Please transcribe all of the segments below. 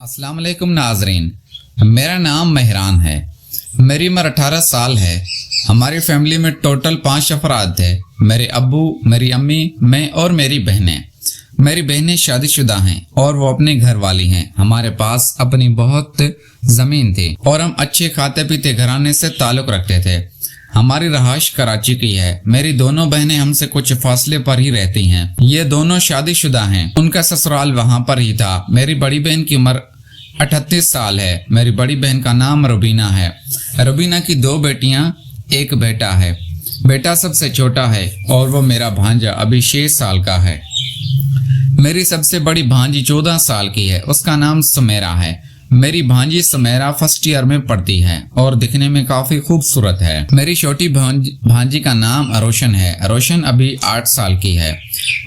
अस्सलाम वालेकुम नाजरीन, मेरा नाम मेहरान है। मेरी उम्र 18 साल है। हमारी फैमिली में टोटल 5 अफराद थे। मेरे अब्बू, मेरी अम्मी, मैं और मेरी बहनें। मेरी बहनें शादीशुदा हैं और वो अपने घर वाली हैं। हमारे पास अपनी बहुत ज़मीन थी और हम अच्छे खाते पीते घराने से ताल्लुक़ रखते थे। हमारी रहायश कराची की है। मेरी दोनों बहनें हमसे कुछ फासले पर ही रहती हैं। ये दोनों शादीशुदा हैं। उनका ससुराल वहाँ पर ही था। मेरी बड़ी बहन की उम्र 38 साल है। मेरी बड़ी बहन का नाम रुबीना है। रुबीना की 2 बेटियां, 1 बेटा है। बेटा सबसे छोटा है और वो मेरा भांजा अभी 6 साल का है। मेरी सबसे बड़ी भांजी 14 साल की है। उसका नाम सुमेरा है। मेरी भांजी सुमेरा फर्स्ट ईयर में पढ़ती है और दिखने में काफी खूबसूरत है। मेरी छोटी भांजी का नाम रोशन है। रोशन अभी 8 साल की है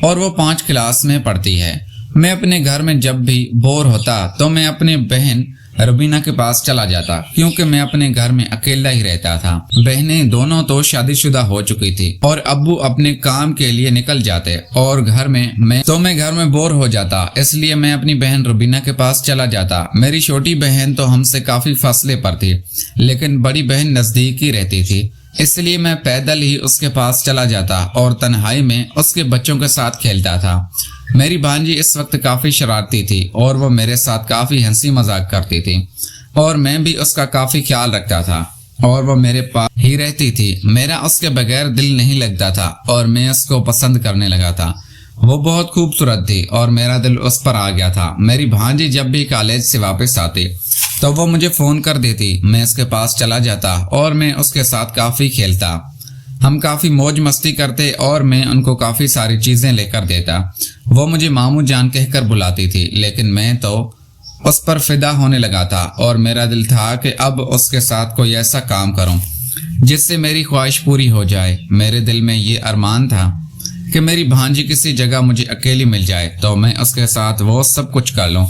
और वो 5 क्लास में पढ़ती है। मैं अपने घर में जब भी बोर होता तो मैं अपने बहन रुबीना के पास चला जाता, क्योंकि मैं अपने घर में अकेला ही रहता था। बहनें दोनों तो शादीशुदा हो चुकी थी और अब्बू अपने काम के लिए निकल जाते और मैं घर में बोर हो जाता, इसलिए मैं अपनी बहन रुबीना के पास चला जाता। मेरी छोटी बहन तो हमसे काफी फासले पर थी, लेकिन बड़ी बहन नजदीक ही रहती थी, इसलिए मैं पैदल ही उसके पास चला जाता और तन्हाई में उसके बच्चों के साथ खेलता था। मेरी भांजी इस वक्त काफी शरारती थी और वो मेरे साथ काफी हंसी मजाक करती थी और मैं भी उसका काफी ख्याल रखता था और वो मेरे पास ही रहती थी। मेरा उसके बगैर दिल नहीं लगता था और मैं उसको पसंद करने लगा था। वो बहुत खूबसूरत थी और मेरा दिल उस पर आ गया था। मेरी भांजी जब भी कॉलेज से वापस आती तो वो मुझे फोन कर देती। मैं उसके पास चला जाता और मैं उसके साथ काफी खेलता। हम काफी मौज मस्ती करते और मैं उनको काफी सारी चीजें लेकर देता। वो मुझे मामू जान कहकर बुलाती थी, लेकिन मैं तो उस पर फिदा होने लगा था और मेरा दिल था कि अब उसके साथ कोई ऐसा काम करूं जिससे मेरी ख्वाहिश पूरी हो जाए। मेरे दिल में ये अरमान था कि मेरी भांजी किसी जगह मुझे अकेली मिल जाए तो मैं उसके साथ वो सब कुछ कर लूं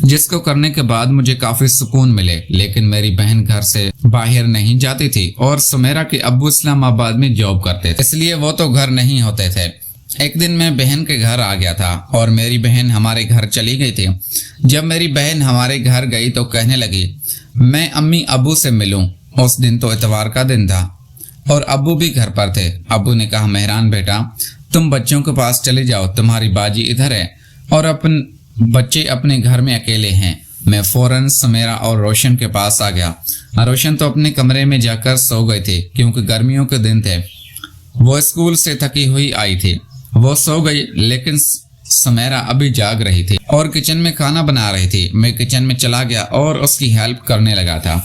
जिसको करने के बाद मुझे काफी सुकून मिले। लेकिन मेरी बहन घर से बाहर नहीं जाती थी और सुमेरा के अब्बू इस्लामाबाद में जॉब करते थे, इसलिए वो तो घर नहीं होते थे। एक दिन मैं बहन के घर आ गया था और मेरी बहन हमारे घर चली गई थी। जब मेरी बहन हमारे घर गई तो कहने लगी मैं अम्मी अब्बू से मिलूं। उस दिन तो इतवार का दिन था और अब्बू भी घर पर थे। अब्बू ने कहा मेहरान बेटा, तुम बच्चों के पास चले जाओ, तुम्हारी बाजी इधर है और बच्चे अपने घर में अकेले हैं। मैं फौरन सुमेरा और रोशन के पास आ गया। रोशन तो अपने कमरे में जाकर सो गए थे क्योंकि गर्मियों के दिन थे। वो स्कूल से थकी हुई आई थी। वो सो गई, लेकिन सुमेरा अभी जाग रही थी और किचन में खाना बना रही थी। मैं किचन में चला गया और उसकी हेल्प करने लगा था।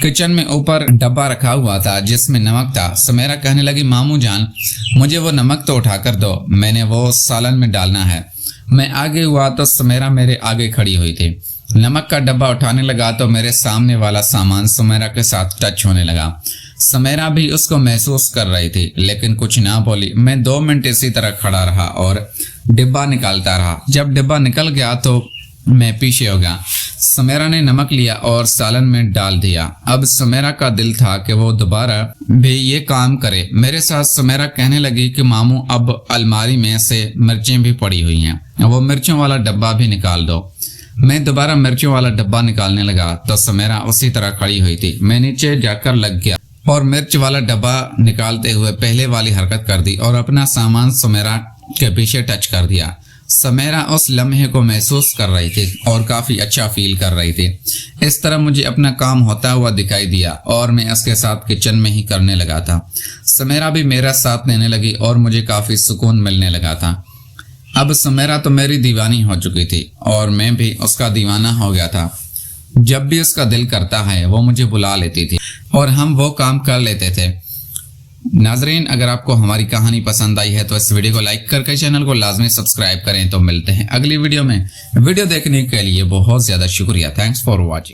किचन में ऊपर डब्बा रखा हुआ था जिसमें नमक था। सुमेरा कहने लगी मामू जान, मुझे वो नमक तो उठा कर दो, मैंने वो सालन में डालना है। मैं आगे हुआ तो सुमेरा मेरे आगे खड़ी हुई थी। नमक का डब्बा उठाने लगा तो मेरे सामने वाला सामान सुमेरा के साथ टच होने लगा। सुमेरा भी उसको महसूस कर रही थी, लेकिन कुछ ना बोली। मैं 2 मिनट इसी तरह खड़ा रहा और डिब्बा निकालता रहा। जब डिब्बा निकल गया तो मैं पीछे हो गया। सुमेरा ने नमक लिया और सालन में डाल दिया। अब सुमेरा का दिल था कि वो दोबारा भी ये काम करे। मेरे साथ सुमेरा कहने लगी कि मामू अब अलमारी में से मिर्चें भी पड़ी हुई हैं, वो मिर्चों वाला डब्बा भी निकाल दो। मैं दोबारा मिर्चों वाला डब्बा निकालने लगा तो सुमेरा उसी तरह खड़ी हुई थी। मैं नीचे जाकर लग गया और मिर्च वाला डब्बा निकालते हुए पहले वाली हरकत कर दी और अपना सामान सुमेरा के पीछे टच कर दिया। सुमेरा उस लम्हे को महसूस कर रही थी और काफी अच्छा फील कर रही थी। इस तरह मुझे अपना काम होता हुआ दिखाई दिया और मैं उसके साथ किचन में ही करने लगा था। सुमेरा भी मेरा साथ लेने लगी और मुझे काफी सुकून मिलने लगा था। अब सुमेरा तो मेरी दीवानी हो चुकी थी और मैं भी उसका दीवाना हो गया था। जब भी उसका दिल करता है वो मुझे बुला लेती थी और हम वो काम कर लेते थे। नाजरीन, अगर आपको हमारी कहानी पसंद आई है तो इस वीडियो को लाइक करके चैनल को लाजमी सब्सक्राइब करें। तो मिलते हैं अगली वीडियो में। वीडियो देखने के लिए बहुत ज्यादा शुक्रिया। Thanks for watching.